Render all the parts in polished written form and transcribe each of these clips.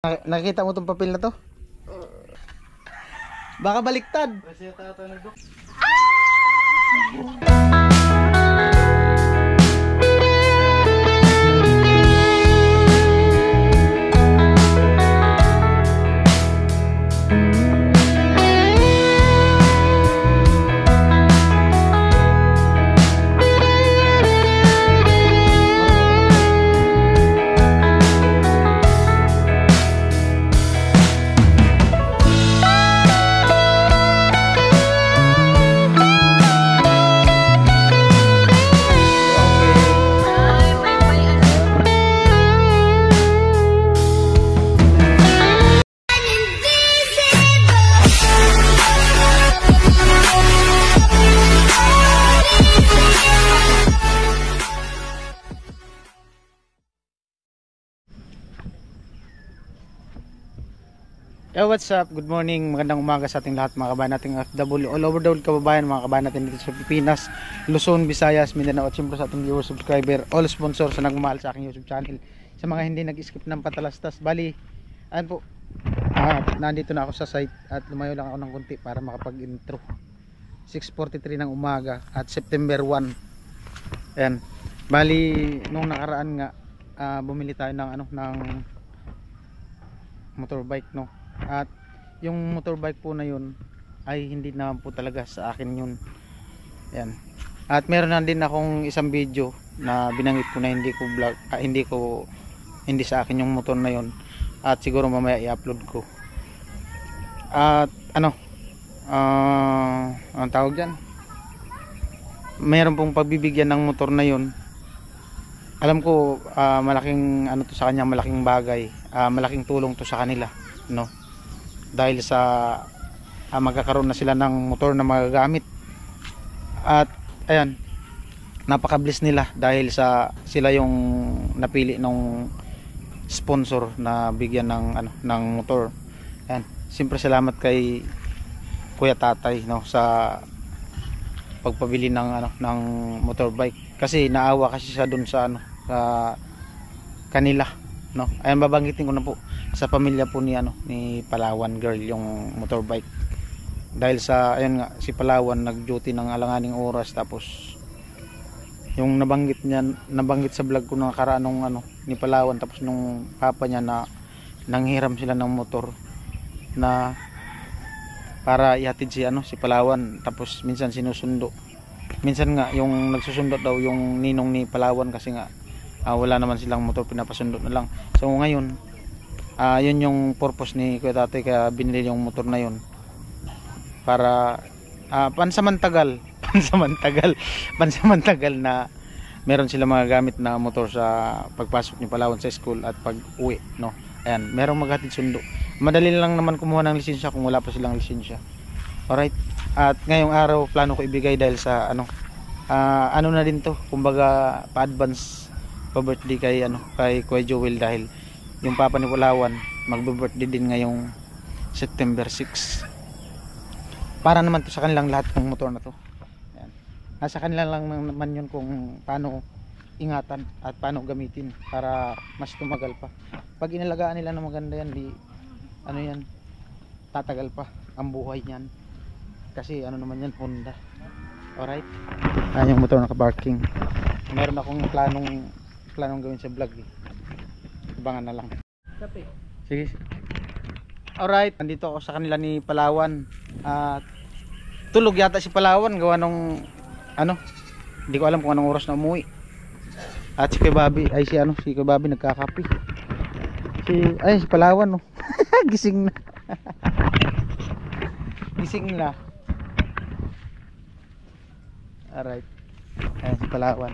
Nakita mo tong papel na to? Baka baliktad. Yo, what's up? Good morning, magandang umaga sa ating lahat mga kabayan nating FW all over the world kababayan, mga kabayan natin dito sa Pilipinas, Luzon, Visayas, Mindanao at siyempre sa ating viewers, subscriber, all sponsor sa nagmamahal sa aking YouTube channel. Sa mga hindi nag-skip ng patalastas, bali, ayan po, nandito na ako sa site at lumayo lang ako ng konti para makapag-intro. 6:43 ng umaga at September 1. Ayan, bali, nung nakaraan nga, bumili tayo ng, ng motorbike, no? At yung motorbike po na yun ay hindi naman po talaga sa akin yun. Ayan. At meron na din akong isang video na binanggit ko na hindi ko vlog, hindi sa akin yung motor na yun. At siguro mamaya i-upload ko. At ang tawag diyan? Meron pong pagbibigyan ng motor na yun. Alam ko malaking to sa kanya, malaking bagay, malaking tulong to sa kanila, no? Dahil sa magkakaroon na sila ng motor na magagamit. At ayan, napaka-bless nila dahil sa sila yung napili ng sponsor na bigyan ng motor. Ayan, siyempre salamat kay Kuya Tatay, no, sa pagpabili ng motorbike. Kasi naawa kasi siya dun sa sa kanila, no. Ayan, babanggitin ko na po sa pamilya po ni ni Palawan Girl yung motorbike. Dahil sa ayan nga, si Palawan nag-duty ng alanganing oras, tapos yung nabanggit sa vlog ko nung nakaraan nung ni Palawan, tapos nung papa niya na nanghiram sila ng motor na para ihatid si Palawan, tapos minsan sinusundo. Minsan nga yung nagsusundo daw yung ninong ni Palawan kasi nga wala naman silang motor, pinapasundo na lang. So ngayon yun yung purpose ni Kuya Tatay, kaya binili yung motor na yun para pansamantagal na meron sila mga gamit na motor sa pagpasok ni Palawan sa school at pag uwi, no. Ayan, merong maghatid sundo. Madali lang naman kumuha ng lisensya kung wala pa silang lisensya. Alright, at ngayong araw plano ko ibigay dahil sa na din to, kumbaga pa-advance pa birthday kay Kuya Joel, dahil yung papa ni Palawan magbe-birthday din ngayong September 6. Para naman to sa kanilang lahat ng motor na to. Ayan, nasa kanila lang naman yun kung paano ingatan at paano gamitin para mas tumagal pa. Pag inalagaan nila na maganda yan, yan, tatagal pa ang buhay niyan. Kasi naman yan, Honda. Alright, yung motor naka-parking. Meron akong planong gawin sa vlog, abangan na lang. Sige. Alright, nandito ako sa kanila ni Palawan. Tulog yata si Palawan gawa nung hindi ko alam kung anong oras na umuwi. At si Kuya Bobby nagkakape. Si Palawan, no. Gising na. Gising na. Alright. Ayan si Palawan.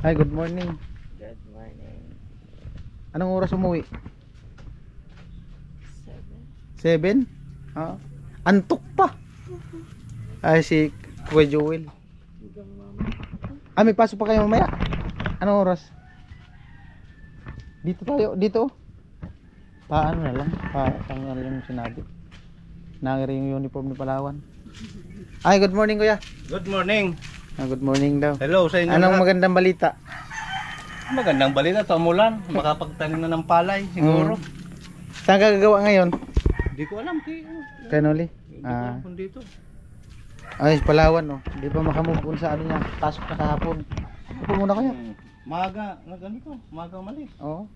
Hi, good morning. Good morning. Anong oras umuwi? 7. 7? Antok pa. Ay, si Kuya Joel. May pasok pa kayo mamaya? Anong oras? Dito tayo, dito. Paano na lang? Paano lang yung sinabi? Nangiri yung uniform ni Palawan. Ay, good morning, Kuya. Good morning. Good morning daw. Hello sa inyo. Anong magandang balita? Magandang balita, tumulan. Makapagtanim na ng palay siguro. Saan ka gagawa ngayon? Hindi ko alam Kay Noli? Hindi ko alam kung dito. Ay, Palawan, oh. Di pa makamove on sa ano niya. Pasok na kahapon. Upo muna kaya. Maga, ganito. Maga mali. Oo.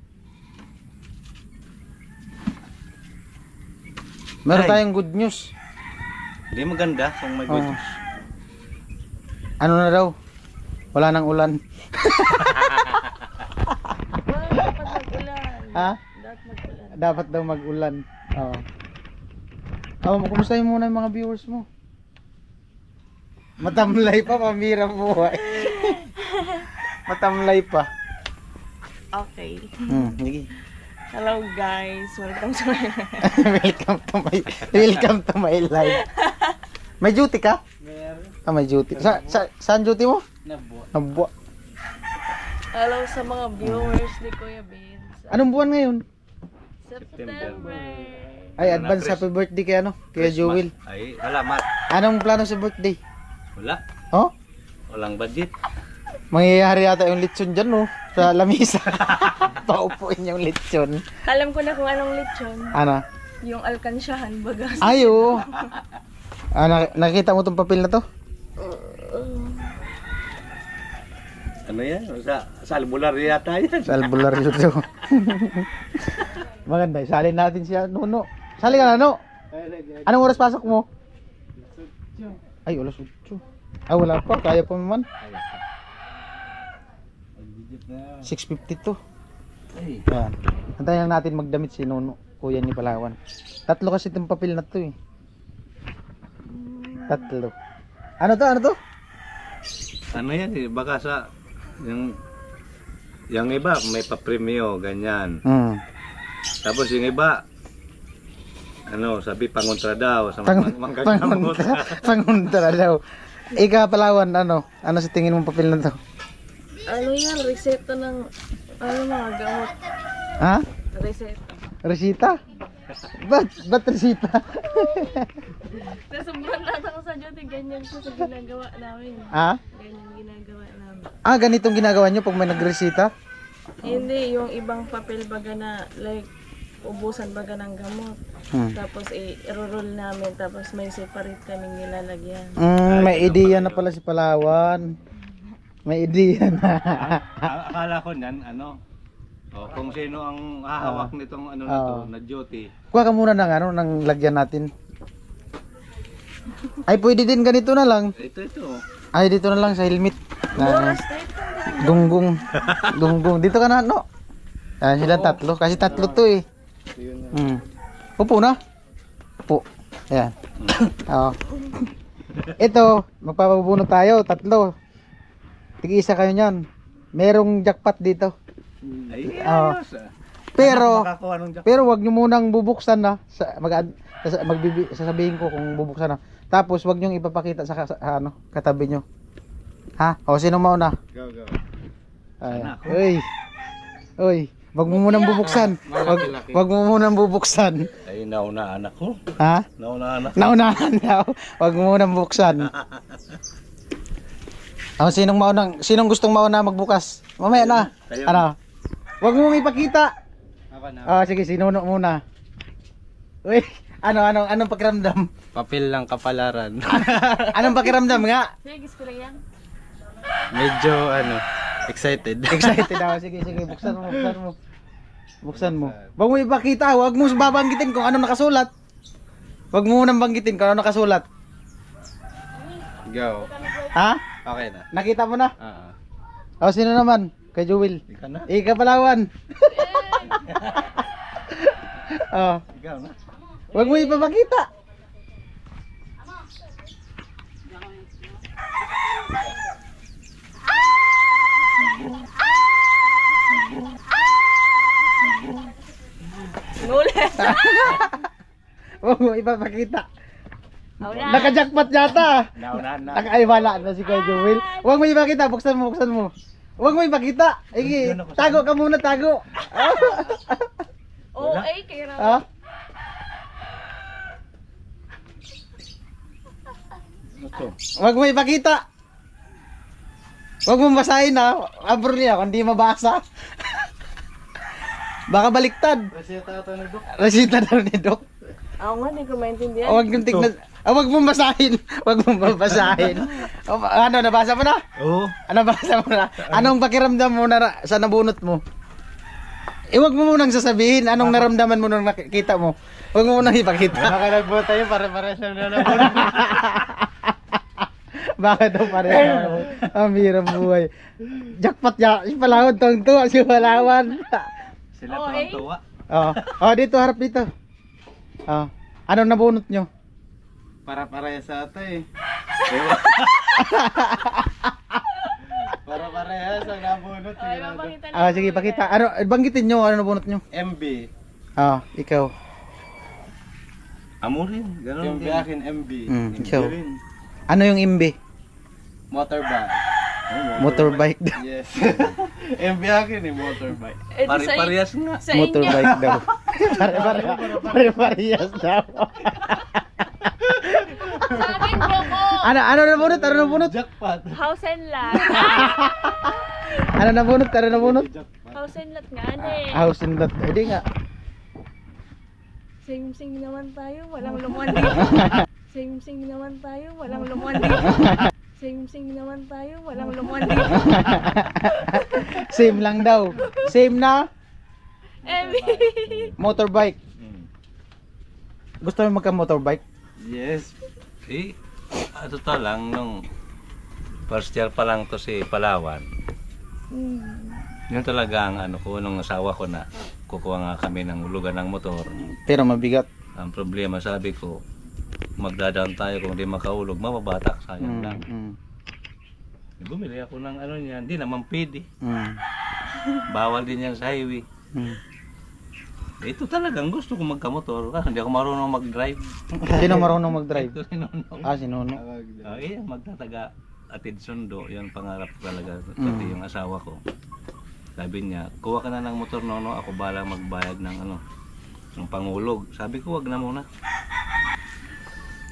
Meron Ay. tayong good news. Hindi maganda kung may good Oo. news. Ano na daw? Wala nang ulan. Dapat mag-ulan. Ha? Dapat mag-ulan. Dapat daw mag-ulan. Oo. Oh, kumustahin muna yung mga viewers mo. Matamlay pa, pamira buhay. Matamlay pa. Okay. Sige. Hello guys. Welcome to my welcome to my live. May duty ka? Meron. May duty. Saan duty mo? Nabuo. Nabuwa. Hello sa mga viewers ni Kuya Vince. Anong buwan ngayon? September. Ay, advance happy birthday kay ano? Kaya Jewel. Ay, salamat. Anong plano sa birthday? Wala. Oh? Walang budget. Mangyayari yata yung lechon dyan, no? Sa lamisa. Paupuin yung lechon. Alam ko na kung anong lechon. Ano? Yung alkansyahan baga. Ayo. Nakita mo tong papel na to? Ano yan? Sa albular yata yan. Sa albularyo to. Maganda, salin natin siya, Nuno. Sali ka na, no? Anong oras pasok mo? Ay, alas 8. Ah, wala pa. Kaya pa naman. 6:52. Yan. Antayin lang natin magdamit si Nuno. Kuya ni Palawan. 3 kasi itong papel na to eh. 3. Ano to? Ano yan eh? Baka sa yung iba may pa-premyo ganyan. Tapos yung iba ano, sabi pangontra daw sa manggagamot. Panguntra daw. Ika Palawan, ano sa tingin mong papel na to? Ano yan? Reseta ng mga gamot. Ha? Reseta. Resita? Ba't resita? Nasubran lahat ako sa duty. Ganyan po sa ginagawa namin. Ha? Ganyan ginagawa namin. Ganitong ginagawa nyo pag may nagresita? Hindi, yung ibang papel baga na like ubusan baga ng gamot. Tapos i-roll namin tapos may separate kaming nilalagyan. May ideya na pala si Palawan. May ideya na. Akala ko niyan ano, kung sino ang hahawak nitong ano na to, na duty. Kuha ka muna ng lagyan natin. Ay, pwede din ganito na lang. Ito. Ay, dito na lang sa helmet. Oras na ito. Gunggong. Dito ka na, no? Sila 3. Kasi 3 to eh. Upo na. Upo. Ayan. Ito, magpapabunot tayo. 3. Tig-isa kayo niyan. Merong jackpot dito. Ay, ayos. Pero wag nyo munang bubuksan na. Sasabihin ko kung bubuksan na. Tapos wag nyo ipapakita sa katabi nyo. Ha? O, sino mauna? Go. Uy, wag mo munang bubuksan. Wag mo munang bubuksan. Ay, nauna anak ko. Ha? Nauna anak. Naunahan daw. Wag mo munang buksan. Sinong gustong mauna magbukas? Mamaya na. Ano? Wag mo ipakita. Ako na. Sige, sinuno muna. Uy, anong pakiramdam? Papel lang kapalaran. Anong pakiramdam nga? Sige, gusto lang yan. Medyo excited. Excited ako. Sige, buksan mo. Wag mo ipakita, wag mo babanggitin kung ano nakasulat. Wag mo nang banggitin kung ano nakasulat. Go. Ha? Okay na. Nakita mo na? Oo. Sino naman? Kay Jewel. Ikaw na. Ika Palawan. Ikaw na. Wag mo ipapakita. Ngulit. Wag mo ipapakita. Wala. Naka-jackpot yata. Nauna na. Nakaiwala na si Kuya Jewel. Wag mo ipakita, buksan mo. Wag mo ipakita. Tago ka muna, tago. Kay Raul. Ha? Wag mo ipakita. Wag mo basahin ha. Abro niya kung di mabasa. Baka baliktad. Reseta ito ni Dok. Resita daw ni Doc. Ako nga, hindi ko maintindihan. Huwag yung tignan. Huwag mong basahin. Huwag mong babasahin. Ano, nabasa mo na? Oo. Ano, nabasa mo na? Anong pakiramdam mo na sa nabunot mo? Huwag mo munang sasabihin anong naramdaman mo nung nakikita mo. Huwag mo munang ipakita. Baka nagbuo tayo para siya nalabon. Bakit daw pareho? Ang hirap buhay. Jackpot ya. Si Palawan tong tuwa. Si Palawan. Sila Oo, pa eh. ang tuwa. Oh, dito, harap dito. Oh. Anong nabunot nyo? Para-pareha sa ata eh. Para-pareha sa nabunot. Ay, mapakita na. Ah, sige, pakita. Ano, banggitin nyo, ano nabunot nyo? MB. Ikaw. Amo rin. Ganun Yung din. akin MB. Ikaw. Hindi rin. Ano yung imbe? Motorbike. Motorbike daw. Yes. MB akin eh, motorbike. Eh, di sa, Pare-parehas nga. sa inyo. Motorbike daw. Pare-parehas daw. Sa akin, Boko. Ano nabunot? Ano nabunot? Jackpot. House and lot. Ano nabunot? Ano nabunot? House and lot nga, ano eh. House and lot. Hindi nga. Sing-sing naman tayo, walang lumuan dito. Sing-sing naman tayo, walang lumuan dito. Sing-sing naman tayo, walang lumuan dito. Same lang daw. Same na motorbike. Gusto mo magka-motorbike? Yes. Eh, to lang, nung first year pa lang to si Palawan. Yun talaga ang ano ko, nung asawa ko na kukuha nga kami ng ulugan ng motor. Pero mabigat. Ang problema, sabi ko, magdadaan tayo kung di makaulog, mababatak, sayang lang. Bumili ako ng ano niyan, di naman pwede. Bawal din yan sa highway. Ito talagang gusto ko magkamotor kasi hindi ako marunong mag-drive. Sino marunong mag-drive? Ito si Nono. Si Nono. Magtataga atid sundo, yung pangarap ko talaga, pati yung asawa ko. Sabi niya, kuha ka na ng motor, Nono, ako bala magbayad ng ano, ng pangulog. Sabi ko, wag na muna.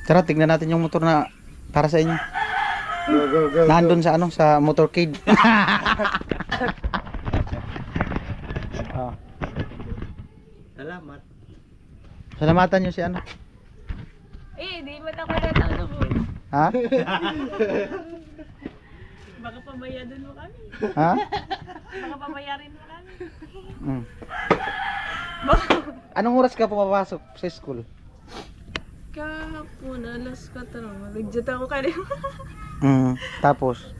Tara, tignan natin yung motor na para sa inyo. Go. Nandun sa ano, sa motorcade. Salamat. Salamatan nyo si ano. Eh, di ba't ako natulog? Ha? Baka pabayadin mo kami. Ha? Baka pabayarin mo kami. Anong oras ka pumapasok sa school? Kahapon, alas 4. Nagjut ako kanina. Tapos?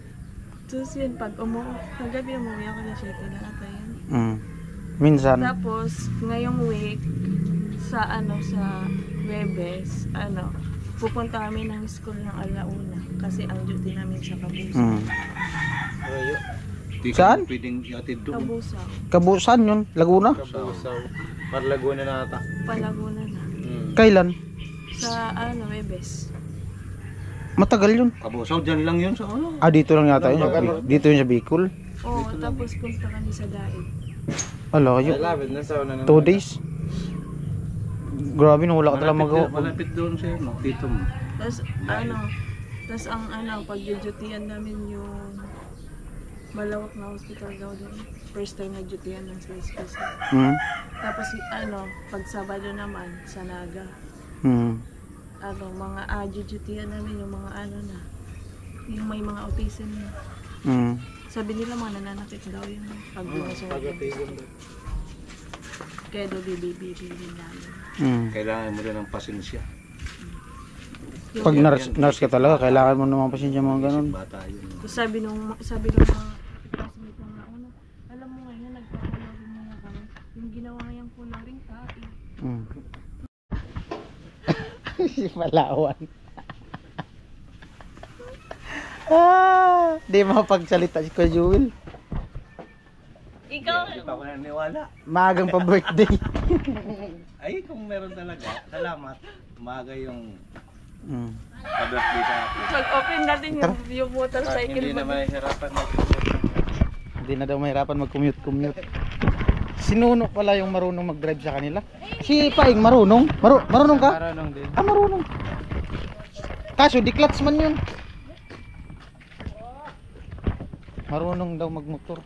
Tapos yun, kagabi umuwi ako na 7 na ata yun. Minsan? Tapos, ngayong week, sa Webes, pupunta kami ng school ng alauna. Kasi ang duty namin sa Kabusaw. Saan? Pwedeng iatid doon. Kabusaw. Kabusan yun? Laguna? Kabusaw. Parlaguna na ata. Palaguna na. Kailan? Sa Webes. Matagal yun. Kabusaw, dyan lang yun sa ano. Dito lang yata yun. Dito yun sa Bicol. Oo, tapos punta kami sa Daig. Ala, yun. Malapit na sa una 2 days. Grabe, wala ka talagang magawa. Malapit doon siya, no? Dito mo. Tapos ang pag-dutian namin yung malawak na hospital daw doon. First time nag-dutian ng space. Tapos pag Sabado naman sa Naga. Mga dutian namin yung mga na. Yung may mga autism na. Sabi nila mga nananakit daw yun pag autism. Kaya daw bibibili namin. Kailangan mo rin ng pasensya. Pag nurse ka talaga, kailangan mo naman pasensya mga ganun. Bata yun. Tapos sabi nung mga classmate ng nauna, alam mo ngayon, nagpapalagin mo na kami. Yung ginawa ngayon po ng ring tae. Si Palawan. Di mapagsalita si Kuya Jewel. Ikaw, Hindi pa ako naniniwala. Maagang pa birthday. Ay, kung meron talaga, salamat. Umaga yung pa-birthday sa akin. mag-open natin yung motorcycle Hindi na mo. mahihirapan na. Hindi na daw mahirapan mag-commute. Si Nuno pala yung marunong mag-drive sa kanila. Si Paing marunong. Marunong ka? Marunong din. Marunong. Kaso di clutch man yun. Marunong daw magmotor.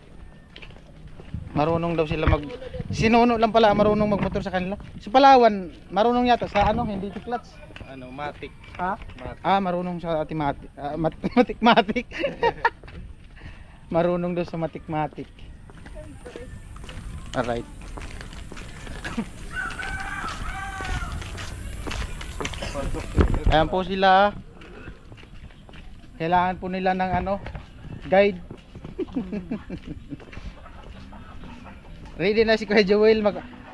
Marunong daw sila mag... Sinuno lang pala marunong magmotor sa kanila. Sa Palawan, marunong yata sa ano, hindi clutch. Ano, matik. Ha? Matik. Marunong sa matik. Matik-matik. Marunong daw sa matik-matik. Alright. Ayan po sila. Kailangan po nila ng ano, guide. Ready na si Kuya Joel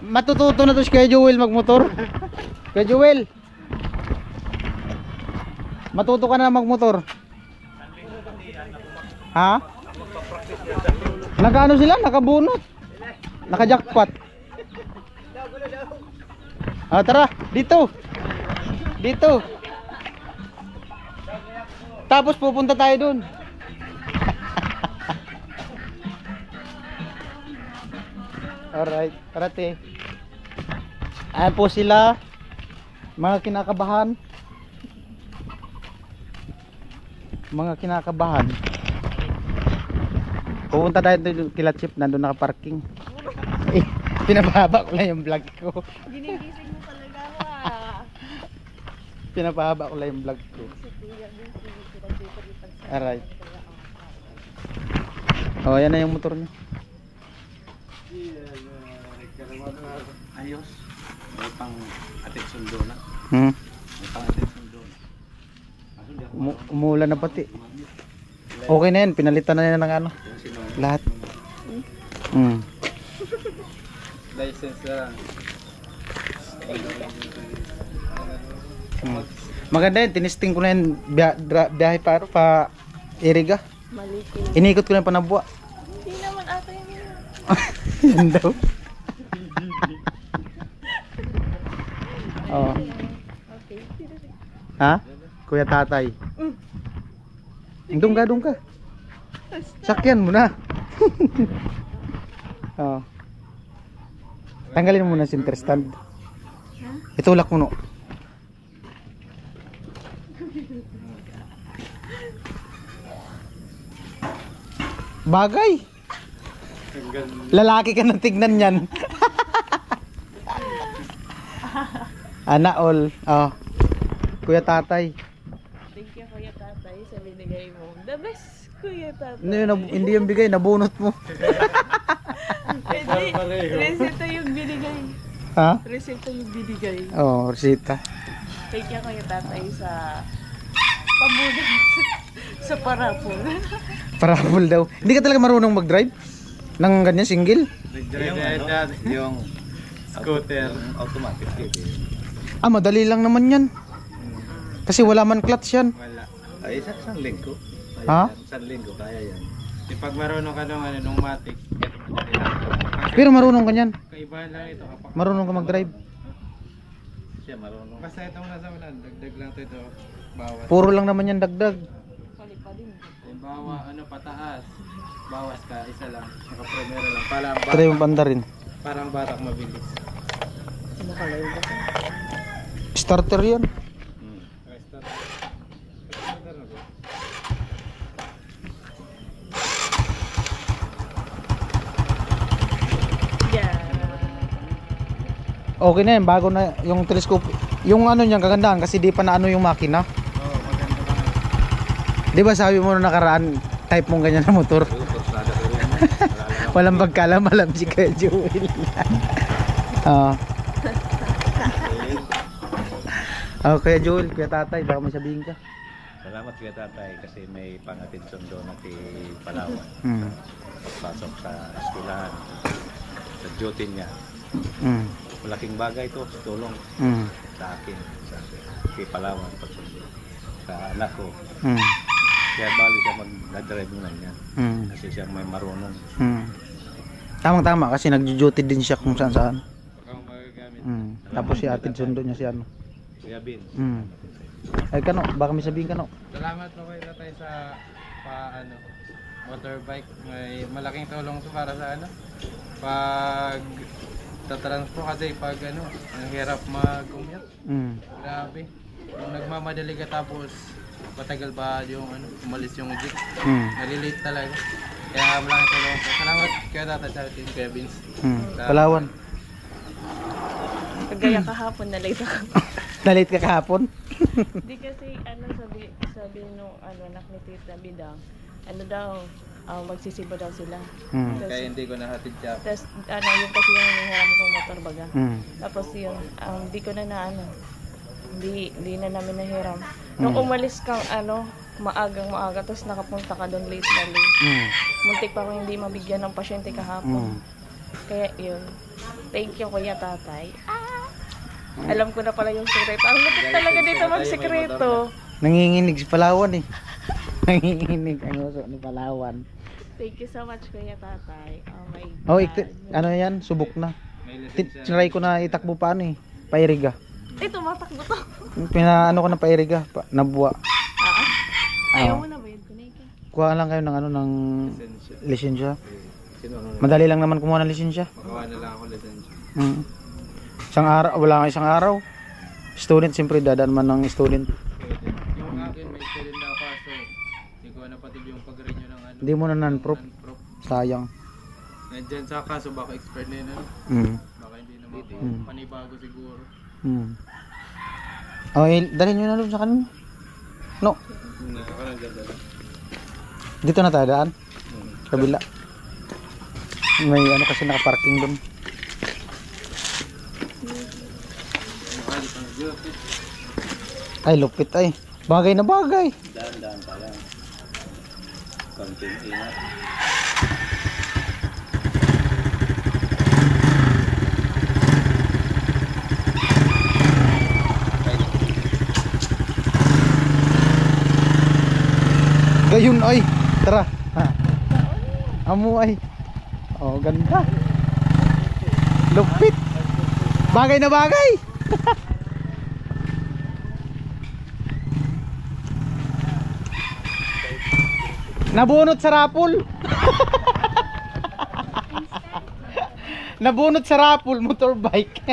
matututo na to si Kuya Joel magmotor. Kuya Joel, matuto ka na magmotor. Ha? Nakaano sila? Nakabunot. Naka-jackpot. Tara, dito. Dito. Tapos pupunta tayo dun. Alright, parate. Ayan po sila. Mga kinakabahan. Mga kinakabahan. Pupunta tayo dun kila Chip, nandun nakaparking. Pinababa ko lang yung vlog ko. Ginigising mo talaga Pinababa ko lang yung vlog ko. Alright. Oh, yan na yung motor niya. Ayos. May pang atid sundo na. May pang atid sundo na. Umuulan na pati. Okay na yan, pinalitan na yan ng ano. Lahat. License na lang. Maganda yan, tinisting ko na yan biyahe pa Iriga. Mali ko. Inikot ko na yung Panabua. Hindi naman ata yun. Yan daw. Oh. Okay. Ha? Kuya Tatay. Doon ka. Sakyan mo na. Oh. Tanggalin mo muna si interstand. Itulak mo no. Bagay. Lalaki ka na tignan yan. Ana all. Oh. Kuya Tatay. Thank you, Kuya Tatay, sa binigay mo. The best, Kuya Tatay. Hindi yung bigay, nabunot mo. Hindi, reseta yung binigay. Ha? Reseta yung binigay. Oh, resita. Thank you, Kuya Tatay, sa pamunan sa parapol. Parapol daw. Hindi ka talaga marunong mag-drive? Nang ganyan, single? Yung scooter. Automatic. Madali lang naman yan. Kasi wala man clutch yan. Wala. Ay, isang linggo. Ha? Isang linggo, kaya yan. Pag marunong ka nung matik, madali lang. Pero marunong ka yan. Kaibahan lang ito kapag Marunong ka mag-drive. Siya marunong. basta itong nasa ulan, dagdag lang ito bawas. Puro lang naman yan dagdag. Halimbawa, pataas. Bawas ka, isa lang. Naka-primera lang. Ito yung banda rin. Parang batak mabilis. Starter yan. Restart. Okay na yan. Bago na yung telescope. Yung ano niyan kagandahan kasi di pa na ano yung makina. Oo, maganda ka. Di ba sabi mo na nakaraan type mong ganyan na motor? Walang pagkalam-alam si Kuya Joel. Kuya Joel, Kuya Tatay, baka may sabihin ka. Salamat Kuya Tatay kasi may pang-atid sundo na kay Palawan. Pasok sa eskwelahan. Sa duty niya. Malaking bagay to, tulong sa akin, sa kay Palawan pagsundo. Sa anak ko. Kaya bali siya mag-drive na yan. Kasi siya may marunong. Tamang-tama kasi nag-duty din siya kung saan-saan. Baka magagamit. Tapos si atid sundo niya si ano. Kuya Bin. Ay kano, baka may sabihin ka no. Salamat po kayo tayo sa motorbike. May malaking tulong to para sa pag tatranspo kasi pag ang hirap mag-commute. Grabe. Kung nagmamadali ka tapos matagal ba yung umalis yung jeep. Nalilate talaga. Kaya malaking tulong po. Salamat kaya Tata sa Team Kuya Vince. Palawan. Kagaya kahapon na late ako. Nalit ka kahapon? Hindi kasi sabi nung anak ni Tita Bidang, daw, magsisiba daw sila. Kaya hindi ko nahatid siya. Tapos yung kasi yung hinihiram kong motor baga. Tapos yun, hindi ko na hindi na namin nahiram. Nung umalis kang maaga, tapos nakapunta ka doon late. Muntik pa ako hindi mabigyan ng pasyente kahapon. Kaya yun, thank you Kuya Tatay. Alam ko na pala yung sekreto. Ang lupit talaga dito magsekreto. Nanginginig si Palawan eh. Nanginginig ang uso ni Palawan. Thank you so much Kuya Tatay. Oh my Oh, God. ano yan? Subok na. May lisensya. Try ko na itakbo paano eh. Pairiga. Tumatakbo to. Pinaano ko ng pairiga. Nabuwa. Ayaw mo na ba yun? Kunay ka. Kuha lang kayo ng ng Lisensya. lisensya. Sino Madali lang naman kumuha ng lisensya. Magawa na lang ako lisensya. Isang araw, wala nga isang araw. Student, siyempre dadaan man ng student. Yung akin may student na kaso hindi ko napatid yung pag-renew ng Hindi mo na non-proof. non-proof. Sayang. Nandiyan sa kaso baka expired na yun baka hindi na panibago siguro. Oh, dalhin nyo na doon sa kanina. No, Nakakaganda. dito na tayo daan. Kabila. May kasi nakaparking doon. Ay, lupit ay. Bagay na bagay. Daan-daan pa lang. Konting ingat. Gayun ay. Tara. Ha. Amo ay. Oh, ganda. Lupit. Bagay na bagay. Nabunot sa rapol. Nabunot sa rapol motorbike.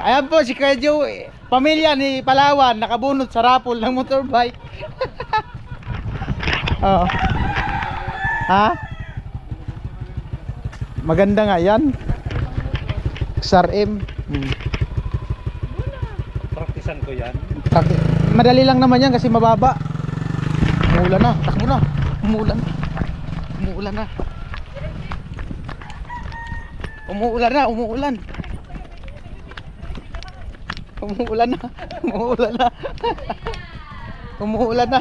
Ayan po si Kuya Joe, pamilya ni Palawan nakabunot sa rapol ng motorbike. Oo. Ha? Maganda nga yan. XRM. Praktisan ko yan. Madali lang naman yan kasi mababa. Umuulan na, takbo na. Umuulan. Umuulan na. Umuulan na, umuulan. Umuulan na. Umuulan na. Umuulan na.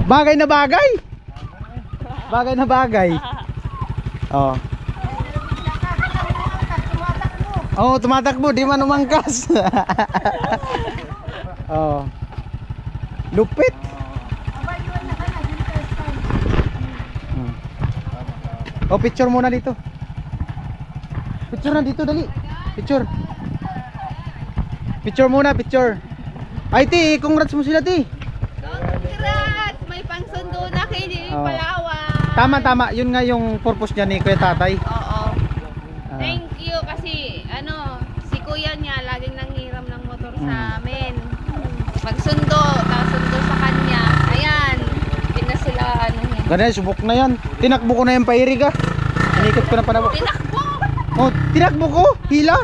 Bagay na bagay. Bagay na bagay. Oh. Oh, tumatakbo, di man umangkas. Oh. Lupit. Oh, picture muna dito. Picture na dito, dali. Picture. Picture muna, picture. Ay, ti, congrats mo sila, ti. Congrats! May pangsundo na kay Palawan. Tama. Yun nga yung purpose niya ni Kuya Tatay. Oo. Thank you kasi si kuya niya laging nanghiram ng motor sa amin. Pagsundo, sundo sa kanya. Ayan. Pinasila niya. Ganyan, subok na yan. Tinakbo ko na yung pairiga. Inikot ko na pa na. Tinakbo! Oh, tinakbo ko. Hila.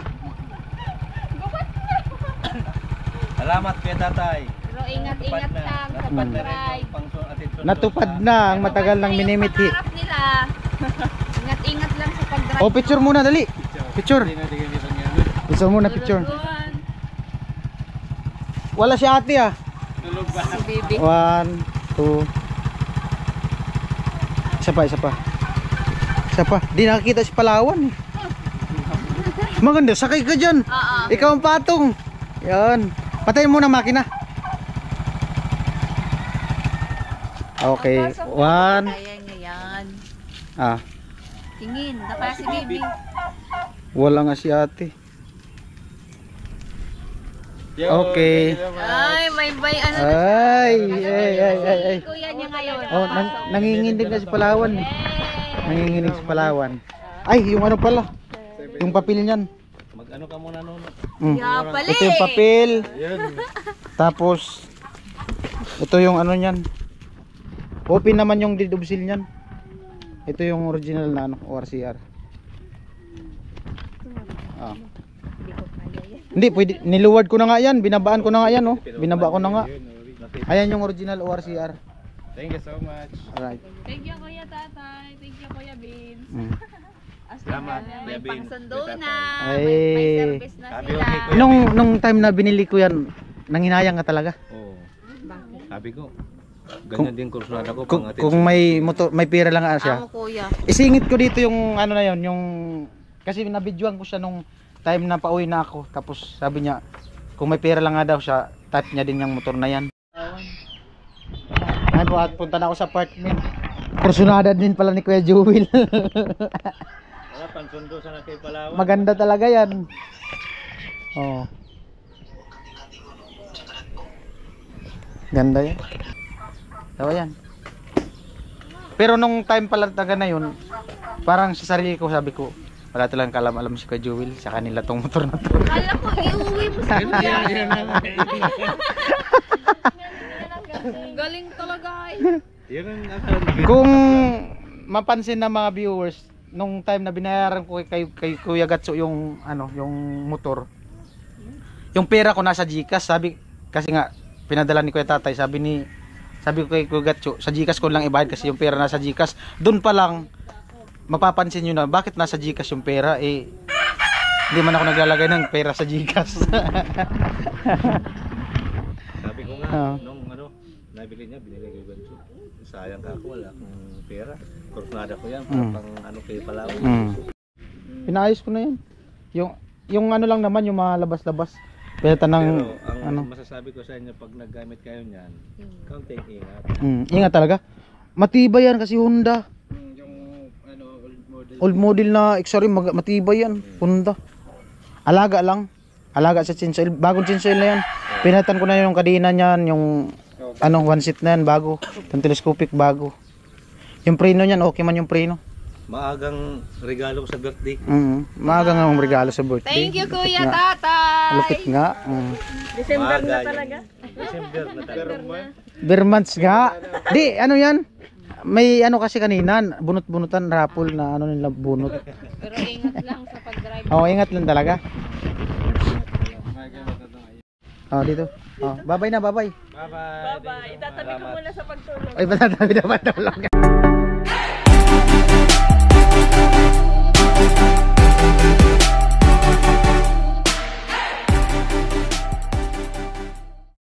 Salamat Kuya Tatay. Pero ingat-ingat lang sa pag-drive. Natupad na ang matagal ng minimiti. Pangarap nila. Ingat-ingat lang sa pag-drive. Oh, picture muna, dali. Picture. Picture muna, picture. Doon. Wala si ate ah. Tulog ba? Si baby. 1, 2. Isa pa. Di nakakita si Palawan eh. Maganda, sakay ka dyan. Oo. Ikaw ang patong. Yan. Patayin mo na makina. Okay. 1. Ayan niya yan. Ah. Tingin, naka si baby. Wala nga si ate. Okay. Ay, may bay ano na Ay. kuya niya ngayon. Oh, nanginginig na si Palawan. Nanginginig si Palawan. Ay, yung ano pala. Yung papel niyan. Mag-ano ka muna noon. Mm. Yeah, pala Ito yung papel. Tapos Ito yung ano niyan. Open naman yung didubsil niyan. Ito yung original na ano, ORCR. Ah. Hindi, pwede. Niluward ko na nga yan. Binabaan ko na nga yan. Oh. Binaba ko na nga. Ayan yung original ORCR. Thank you so much. Alright. Thank you Kuya Tatay. Thank you Kuya Vince. Salamat, May Kuya Vince. pangsundo na. Ay. May service na Sabi sila. ko kay Kuya- Nung time na binili ko yan, nanginayang ka talaga. Oo. Sabi ko, ganyan din kursunada ko. Kung may motor, may pera lang nga siya. Amo Kuya. Isingit ko dito yung ano na yon, yung kasi nabidyoan ko siya nung time na pauwi na ako. Tapos sabi niya, kung may pera lang nga daw siya, type niya din yung motor na yan. Ay po, at punta na ako sa apartment. Kursunada din pala ni Kuya Jewel. Wala, pansundo sa kay Palawan. Maganda talaga yan. Oh. Ganda yan. Tawa yan. Pero nung time pala taga na yun, parang sa sarili ko sabi ko, wala talagang kalam-alam si Kuya Jewel sa kanila tong motor na to. Kala ko iuwi mo sa Kuya. Galing talaga ay. Yun ang akala. Kung mapansin ng mga viewers, nung time na binayaran ko kay Kuya Gatso yung ano, yung motor. Yung pera ko nasa GCash, sabi kasi nga pinadala ni Kuya Tatay, sabi ko kay Kuya Gatso, sa GCash ko lang ibayad kasi yung pera nasa GCash. Doon pa lang mapapansin niyo na bakit nasa GCash yung pera, eh hindi man ako naglalagay ng pera sa GCash. Sabi ko nga, Oo. nung ano, nabili niya, binili kay Banso. Sayang ka ako, wala akong pera. Kursunada ko yan, pang ano kay Palawan. Pinayos ko na yun. Yung ano lang naman, yung mga labas-labas. Peta ng Pero ang ano. masasabi ko sa inyo, pag naggamit kayo niyan, kaunting ingat. Ingat talaga. Matibay yan kasi Honda. Yung ano, old model. Old model na XRM, matibay yan. Honda. Alaga lang. Alaga sa chain oil. Bagong chain oil na yan. Pinatan ko na yung kadena niyan, yung ano, one seat na yan, bago. Yung telescopic, bago. Yung preno niyan, okay man yung preno. Maagang regalo ko sa birthday. Maaga nga ang regalo sa birthday. Thank you Kuya Lupit nga. Tatay. Lupit nga. December na Maaga talaga. December na talaga. Bermans nga. Di, ano yan? May ano kasi kanina, bunot-bunutan, rapol na ano nila bunot. Pero ingat lang sa pag-drive. Oh, ingat lang talaga. Oh, dito. Oh, bye-bye na, bye-bye. Bye-bye. Bye. Itatabi ko muna sa pagtulog. Ay, patatabi naman na vlog.